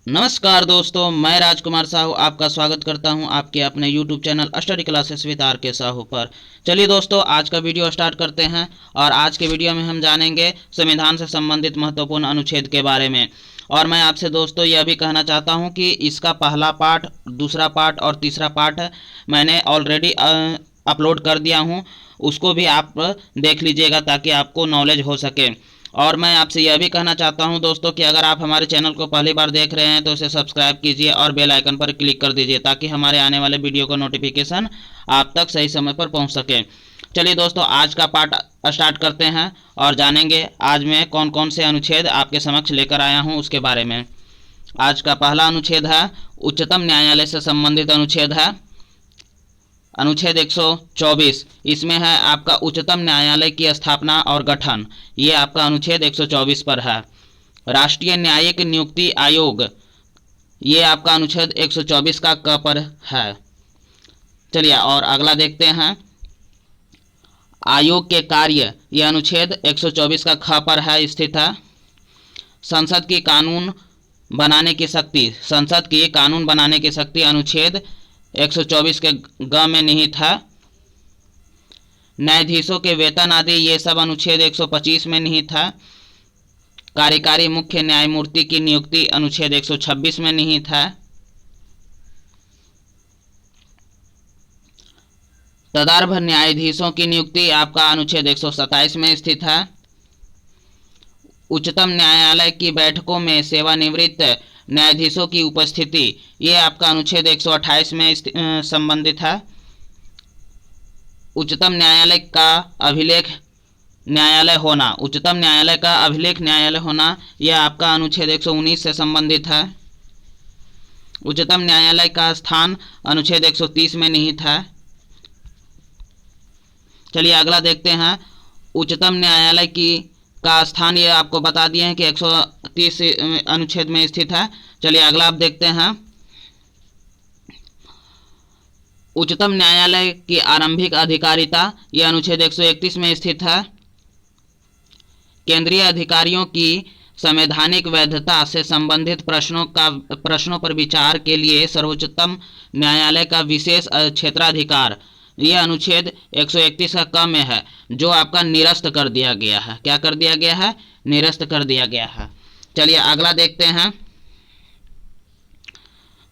नमस्कार दोस्तों, मैं राजकुमार साहू आपका स्वागत करता हूं आपके अपने YouTube channel study classes with R K Sahu पर। चलिए दोस्तों, आज का वीडियो स्टार्ट करते हैं और आज के वीडियो में हम जानेंगे संविधान से संबंधित महत्वपूर्ण अनुच्छेद के बारे में। और मैं आपसे दोस्तों यह भी कहना चाहता हूं कि इसका पहला पार्ट, दूसरा पार्ट और तीसरा पार्ट मैंने ऑलरेडी अपलोड कर दिया हूँ, उसको भी आप देख लीजिएगा ताकि आपको नॉलेज हो सके। और मैं आपसे यह भी कहना चाहता हूं दोस्तों कि अगर आप हमारे चैनल को पहली बार देख रहे हैं तो इसे सब्सक्राइब कीजिए और बेल आइकन पर क्लिक कर दीजिए ताकि हमारे आने वाले वीडियो का नोटिफिकेशन आप तक सही समय पर पहुंच सके। चलिए दोस्तों, आज का पार्ट स्टार्ट करते हैं और जानेंगे आज मैं कौन कौन से अनुच्छेद आपके समक्ष लेकर आया हूँ उसके बारे में। आज का पहला अनुच्छेद है उच्चतम न्यायालय से संबंधित अनुच्छेद है अनुच्छेद 124। इसमें है आपका उच्चतम न्यायालय की स्थापना और गठन, ये आपका अनुच्छेद 124 पर है। राष्ट्रीय न्यायिक नियुक्ति आयोग, ये आपका अनुच्छेद 124 का क पर है। चलिए और अगला देखते हैं आयोग के कार्य, ये अनुच्छेद 124 का ख पर है स्थित है। संसद की कानून बनाने की शक्ति, संसद की कानून बनाने की शक्ति अनुच्छेद 124 के ग में निहित है। न्यायाधीशों के वेतन आदि ये सब अनुच्छेद 125 में निहित है। कार्यकारी मुख्य न्यायमूर्ति की नियुक्ति अनुच्छेद 126 में निहित है। तदर्भ न्यायाधीशों की नियुक्ति आपका अनुच्छेद 127 में स्थित है। उच्चतम न्यायालय की बैठकों में सेवानिवृत्त न्यायाधीशों की उपस्थिति, ये आपका अनुच्छेद 128 में संबंधित है। उच्चतम न्यायालय का अभिलेख न्यायालय होना, उच्चतम न्यायालय का अभिलेख न्यायालय होना, यह आपका अनुच्छेद 119 से संबंधित है। उच्चतम न्यायालय का स्थान अनुच्छेद 130 में निहित है। चलिए अगला देखते हैं उच्चतम न्यायालय की का स्थान, ये आपको बता दिए हैं कि 130 अनुच्छेद में स्थित है। चलिए अगला आप देखते हैं उच्चतम न्यायालय की आरंभिक अधिकारिता, यह अनुच्छेद 131 में स्थित है। केंद्रीय अधिकारियों की संवैधानिक वैधता से संबंधित प्रश्नों पर विचार के लिए सर्वोच्चतम न्यायालय का विशेष क्षेत्राधिकार, यह अनुच्छेद 131 का क में है, जो आपका निरस्त कर दिया गया है। क्या कर दिया गया है? निरस्त कर दिया गया है। चलिए अगला देखते हैं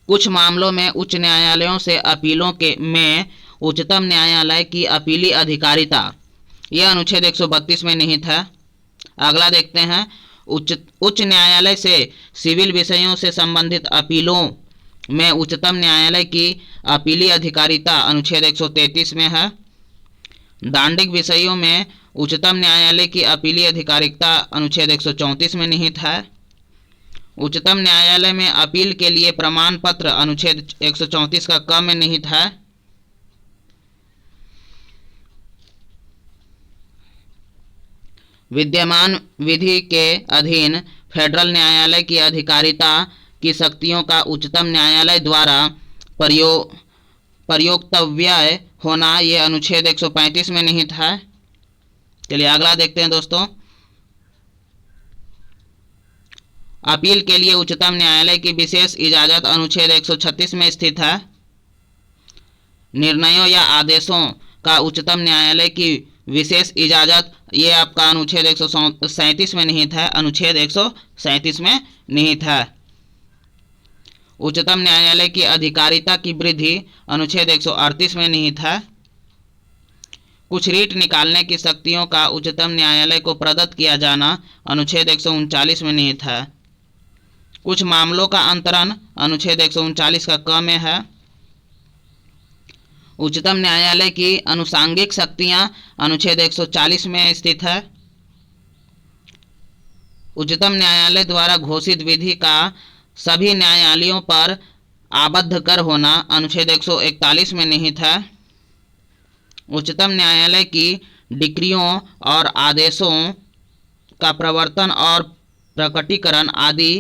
कुछ मामलों में उच्च न्यायालयों से अपीलों के में उच्चतम न्यायालय की अपीली अधिकारिता, यह अनुच्छेद 132 में निहित है। अगला देखते हैं उच्च न्यायालय से सिविल विषयों से संबंधित अपीलों में उच्चतम न्यायालय की अपीली अधिकारिता अनुच्छेद 133 में है। दांडिक विषयों में उच्चतम न्यायालय की अपीली अधिकारिता अनुच्छेद 134 में निहित है। उच्चतम न्यायालय में अपील के लिए प्रमाण पत्र अनुच्छेद 134 का क में निहित है। विद्यमान विधि के अधीन फेडरल न्यायालय की अधिकारिता की शक्तियों का उच्चतम न्यायालय द्वारा प्रयोक्तव्य होना, यह अनुच्छेद 135 में निहित है। चलिए अगला देखते हैं दोस्तों अपील के लिए उच्चतम न्यायालय की विशेष इजाज़त अनुच्छेद 136 में स्थित है। निर्णयों या आदेशों का उच्चतम न्यायालय की विशेष इजाज़त, ये आपका अनुच्छेद 137 में निहित है। अनुच्छेद 137 में निहित है। उच्चतम न्यायालय की अधिकारिता की वृद्धि अनुच्छेद 138 में निहित है। कुछ रीट निकालने की शक्तियों का उच्चतम न्यायालय को प्रदत्त किया जाना अनुच्छेद 139 में निहित है। कुछ मामलों का अंतरण अनुच्छेद 139 का क में है। उच्चतम न्यायालय की अनुषांगिक शक्तियां अनुच्छेद 140 में स्थित है। उच्चतम न्यायालय द्वारा घोषित विधि का सभी न्यायालयों पर आबद्ध कर होना अनुच्छेद 141 में निहित है। उच्चतम न्यायालय की डिक्रियों और आदेशों का प्रवर्तन और प्रकटीकरण आदि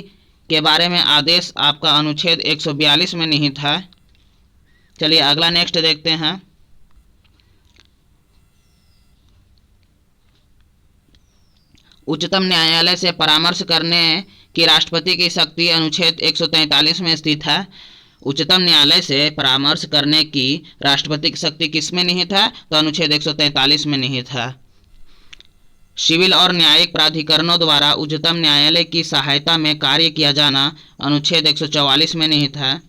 के बारे में आदेश आपका अनुच्छेद 142 में निहित है। चलिए अगला नेक्स्ट देखते हैं उच्चतम न्यायालय से परामर्श करने कि राष्ट्रपति की शक्ति अनुच्छेद 143 में स्थित है। उच्चतम न्यायालय से परामर्श करने की राष्ट्रपति की शक्ति किस में निहित है? तो अनुच्छेद 143 में निहित है। सिविल और न्यायिक प्राधिकरणों द्वारा उच्चतम न्यायालय की सहायता में कार्य किया जाना अनुच्छेद 144 में निहित है।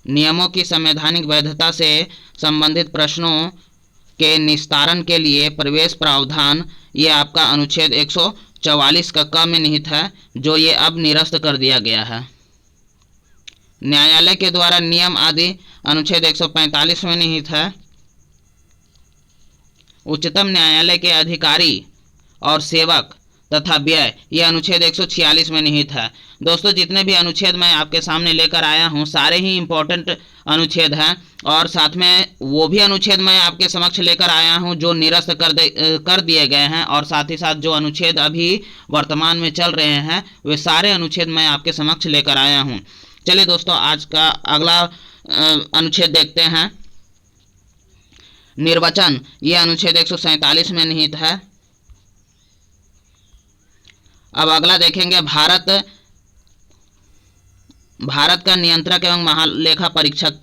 नियमों की संवैधानिक वैधता से संबंधित प्रश्नों के निस्तारण के लिए प्रवेश प्रावधान ये आपका अनुच्छेद 144 का क में निहित है, जो ये अब निरस्त कर दिया गया है। न्यायालय के द्वारा नियम आदि अनुच्छेद 145 में निहित है। उच्चतम न्यायालय के अधिकारी और सेवक तथा व्यय यह अनुच्छेद 146 में निहित है। दोस्तों, जितने भी अनुच्छेद मैं आपके सामने लेकर आया हूँ सारे ही इम्पोर्टेंट अनुच्छेद हैं, और साथ में वो भी अनुच्छेद मैं आपके समक्ष लेकर आया हूँ जो निरस्त कर दिए गए हैं, और साथ ही साथ जो अनुच्छेद अभी वर्तमान में चल रहे हैं वे सारे अनुच्छेद मैं आपके समक्ष लेकर आया हूँ। चलिए दोस्तों, आज का अगला अनुच्छेद देखते हैं। निर्वाचन ये अनुच्छेद 147 में निहित है। अब अगला देखेंगे भारत का नियंत्रक एवं महालेखा परीक्षक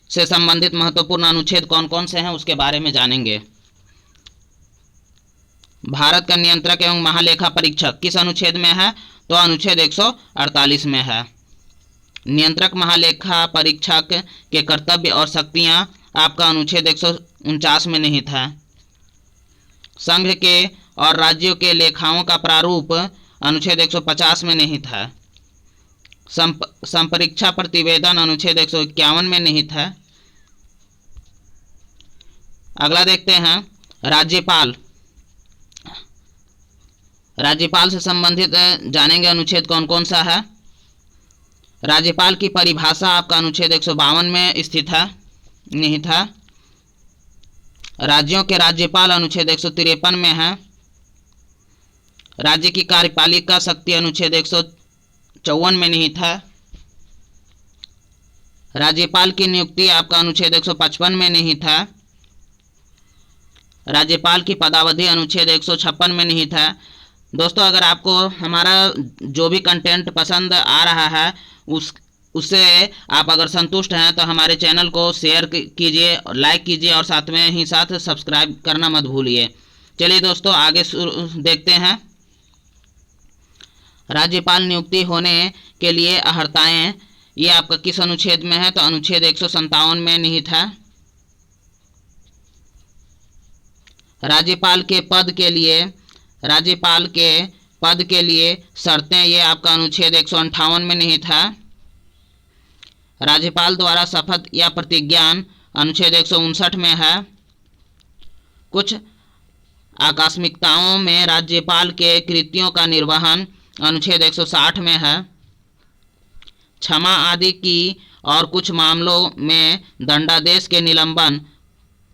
से संबंधित महत्वपूर्ण अनुच्छेद कौन कौन से हैं उसके बारे में जानेंगे। भारत का नियंत्रक एवं महालेखा परीक्षक किस अनुच्छेद में है? तो अनुच्छेद 148 में है। नियंत्रक महालेखा परीक्षक के कर्तव्य और शक्तियां आपका अनुच्छेद 149 में निहित है। संघ के और राज्यों के लेखाओं का प्रारूप अनुच्छेद 150 में निहित है। संपरीक्षा प्रतिवेदन अनुच्छेद 151 में निहित है। अगला देखते हैं राज्यपाल। राज्यपाल से संबंधित जानेंगे अनुच्छेद कौन कौन सा है। राज्यपाल की परिभाषा आपका अनुच्छेद 152 में स्थित है, निहित है। राज्यों के राज्यपाल अनुच्छेद 153 में है। राज्य की कार्यपालिका शक्ति अनुच्छेद 154 में निहित है। राज्यपाल की नियुक्ति आपका अनुच्छेद 155 में निहित है। राज्यपाल की पदावधि अनुच्छेद 156 में निहित है। दोस्तों, अगर आपको हमारा जो भी कंटेंट पसंद आ रहा है उससे आप अगर संतुष्ट हैं तो हमारे चैनल को शेयर कीजिए, लाइक कीजिए और साथ में ही साथ सब्सक्राइब करना मत भूलिए। चलिए दोस्तों, आगे देखते हैं। राज्यपाल नियुक्ति होने के लिए अर्हताएं ये आपका किस अनुच्छेद में है? तो अनुच्छेद 157 में निहित है। राज्यपाल के पद के लिए शर्तें ये आपका अनुच्छेद 158 में निहित है। राज्यपाल द्वारा शपथ या प्रतिज्ञान अनुच्छेद 159 में है। कुछ आकस्मिकताओं में राज्यपाल के कृत्यों का निर्वहन अनुच्छेद 160 में है। क्षमा आदि की और कुछ मामलों में दंडादेश के निलंबन,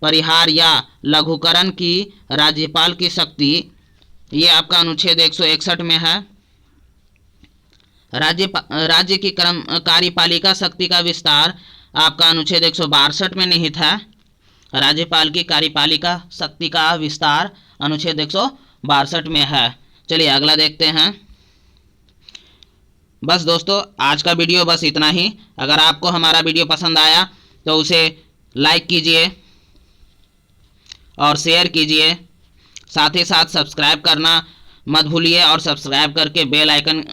परिहार या लघुकरण की राज्यपाल की शक्ति ये आपका अनुच्छेद 161 में है। राज्य की कार्यपालिका शक्ति का विस्तार आपका अनुच्छेद 162 में निहित है। राज्यपाल की कार्यपालिका शक्ति का विस्तार अनुच्छेद 162 में है। चलिए अगला देखते हैं। बस दोस्तों, आज का वीडियो बस इतना ही। अगर आपको हमारा वीडियो पसंद आया तो उसे लाइक कीजिए और शेयर कीजिए। साथ ही साथ सब्सक्राइब करना मत भूलिए और सब्सक्राइब करके बेल आइकन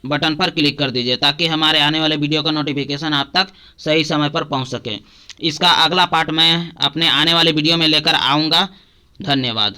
बटन पर क्लिक कर दीजिए ताकि हमारे आने वाले वीडियो का नोटिफिकेशन आप तक सही समय पर पहुंच सके। इसका अगला पार्ट मैं अपने आने वाले वीडियो में लेकर आऊँगा। धन्यवाद।